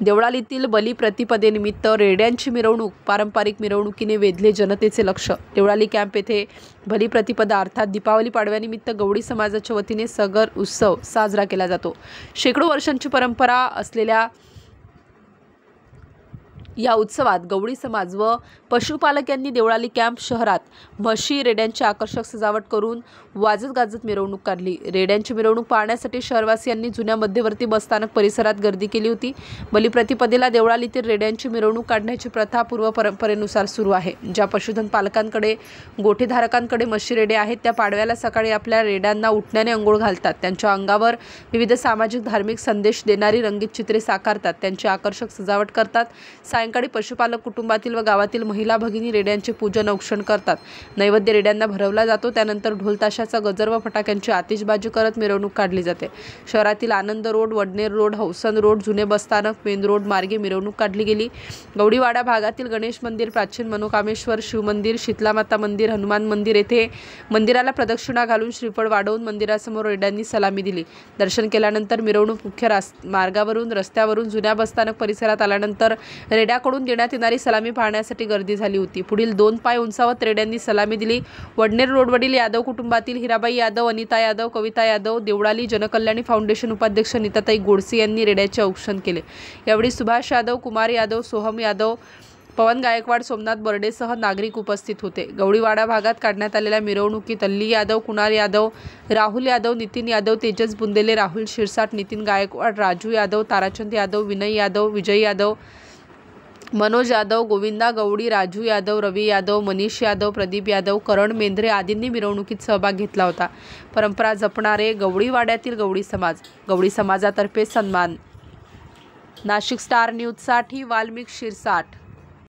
देवळालीतील बलिप्रतिपदेनिमित्त रेड्यांची मिरवणूक पारंपरिक मिरवणुकीने वेधले जनतेचे लक्ष। देवळाली कॅम्प येथे बलिप्रतिपदा अर्थात दीपावली पाडव्यानिमित्त गवळी समाजाच्या वतीने सगर उत्सव साजरा केला जातो। शेकडो वर्षांची परंपरा असलेल्या या उत्सवात गवळी समाज व पशुपालक यांनी देवळाली कॅम्प शहरात म्हशी रेड्यांची आकर्षक सजावट करून वाजत गाजत मिरवणूक काढली। रेड्यांची मिरवणूक पाहण्यासाठी शहरवासियांनी जुन्या मध्यवर्ती बसस्थानक परिसरात गर्दी केली होती। बलिप्रतिपदेला देवळालीतील रेड्यांची मिरवणूक काढण्याची प्रथा पूर्व परंपरेनुसार सुरू आहे। ज्या पशुधन पालकांकडे गोठेधारकांकडे म्हशी रेडे आहेत त्या पाडव्याला सकाळी आपल्या रेड्यांना उठण्याने अंघोळ घालतात, त्यांच्या अंगावर विविध सामाजिक धार्मिक संदेश देणारी रंगीत चित्रे साकारतात, त्यांची आकर्षक सजावट करतात। सायंकाळी पशुपालक कुटुंबातील व गावातील महिला भगिनी रेड्यांचे पूजन औक्षण करतात। नैवेद्य रेड्यांना भरवला जातो। त्यानंतर ढोल ताशाचा गजर व फटाक्यांची आतिषबाजी करत मिरवणूक काढली जाते। शहरातील Anand road, Vadner road, Hausan road, जुने बसस्थानक, मेन रोड मार्गे मिरवणूक काढली गेली। गवळीवाडा भागातील गणेश मंदिर, प्राचीन मनोकामेश्वर शिवमंदिर, शीतलामाता मंदिर, हनुमान मंदिर येथे मंदिराला प्रदक्षिणा घालून श्रीफळ वाढवून मंदिरासमोर रेड्यांनी सलामी दिली। दर्शन केल्यानंतर मिरवणूक मुख्य मार्गावरून रस्त्यावरून जुन्या बसस्थानक परिसरात आल्यानंतर रेड्याकडून देण्यात येणारी सलामी पाहण्यासाठी गर्दी झाली होती। पुढील 2 पाय उंचावत रेड्यांनी सलामी दिली। वडनेर रोडवरील यादव कुटुंबातील हिराबाई यादव, अनिता यादव, कविता यादव, देवळाली जनकल्याणी फाउंडेशन उपाध्यक्ष नीताताई गोडसे यांनी रेड्याचे औक्षण केले। यावेळी सुभाष यादव, कुमार यादव, सोहम यादव, पवन गायकवाड, सोमनाथ बर्डेसह नागरिक उपस्थित होते। गवळीवाडा भागात काढण्यात आलेल्या मिरवणुकीत अल्ली यादव, कुणाल यादव, राहुल यादव, नितीन यादव, तेजस बुंदेले, राहुल शिरसाट, नितीन गायकवाड, राजू यादव, ताराचंद यादव, विनय यादव, विजय यादव, मनोज यादव, गोविंदा गवळी, राजू यादव, रवी यादव, मनीष यादव, प्रदीप यादव, करण मेंद्रे आदींनी मिरवणुकीत सहभाग घेतला होता। परंपरा जपणारे गवळीवाड्यातील गवळी समाज, गवळी समाजातर्फे सन्मान। नाशिक स्टार न्यूजसाठी वाल्मिक शिरसाट।